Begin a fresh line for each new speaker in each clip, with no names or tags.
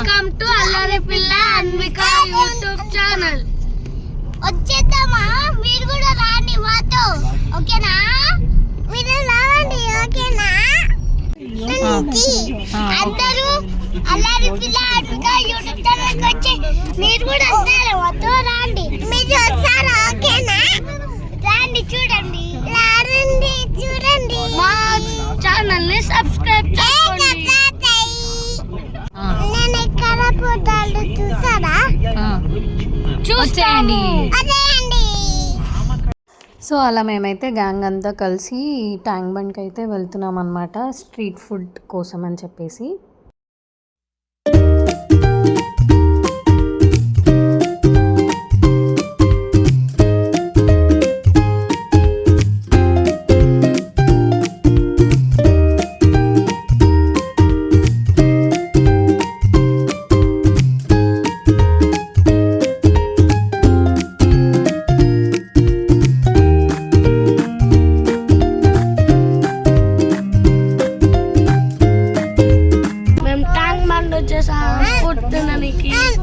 Welcome to Allari Pilla Anvika YouTube channel. వచ్చేద్దామా? మీరు కూడా రాండి మాతో, ఓకేనా? మీరు రావండి, ఓకేనా? అందరూ అల్లరి పిల్ల అన్విక యూట్యూబ్ ఛానల్ కి వచ్చి మీరు కూడా వస్తారు, మాతో రండి. మీరు వస్తారా? ఓకేనా? రండి, చూడండి, చూడండి. మా ఛానల్ ని సబ్స్క్రైబ్ చేసుకోండి. నేను ఎక్కడ ఫోటోలు చూసారా? చూసేయండి.
సో అలా మేమైతే గ్యాంగ్ అంతా కలిసి ట్యాంక్ బండ్కి అయితే వెళ్తున్నాం అన్నమాట, స్ట్రీట్ ఫుడ్ కోసం అని చెప్పేసి.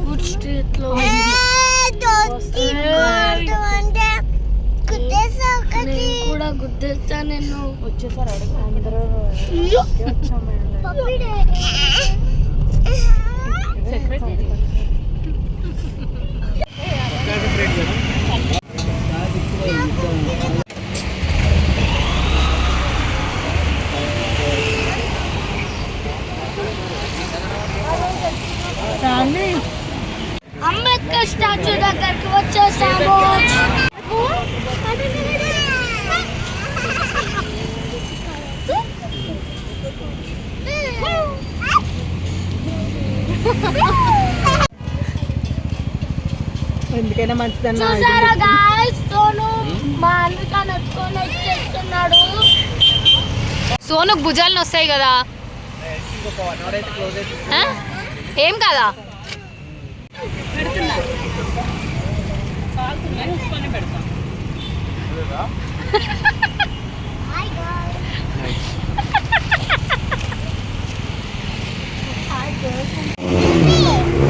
ఫుడ్ స్ట్రీట్ లో కూడా గుర్తిస్తా. నేను వచ్చేసారు అందరూ అంబేద్కర్ స్టాచ్యూ దగ్గరికి వచ్చేసాము.
ఎందుకైనా మంచిదన్నా.
చూసారా గాయ్స్, సోను మా అన్విక నచ్చుకొని వచ్చేస్తున్నాడు.
సోనుకు భుజాలను వస్తాయి కదా, ఏం కదా?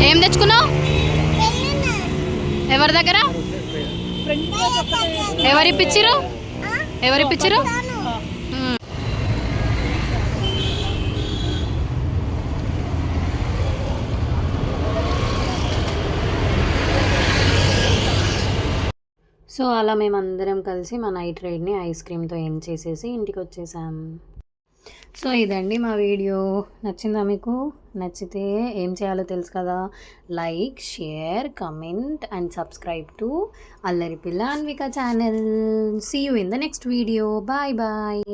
ఏం తెచ్చుకున్నావు? ఎవరి దగ్గర? ఎవరిప్పించిరు? ఎవరిప్పించిరు? సో అలా మేమందరం కలిసి మా నైట్ రైడ్ని ఐస్ క్రీమ్తో ఎండ్ చేసేసి ఇంటికి వచ్చేసాం. సో ఇదండి మా వీడియో. నచ్చిందా మీకు? నచ్చితే ఏం చేయాలో తెలుసు కదా, like, share, comment and subscribe to Allari Pilla Anvika channel. See you in the next video. Bye bye.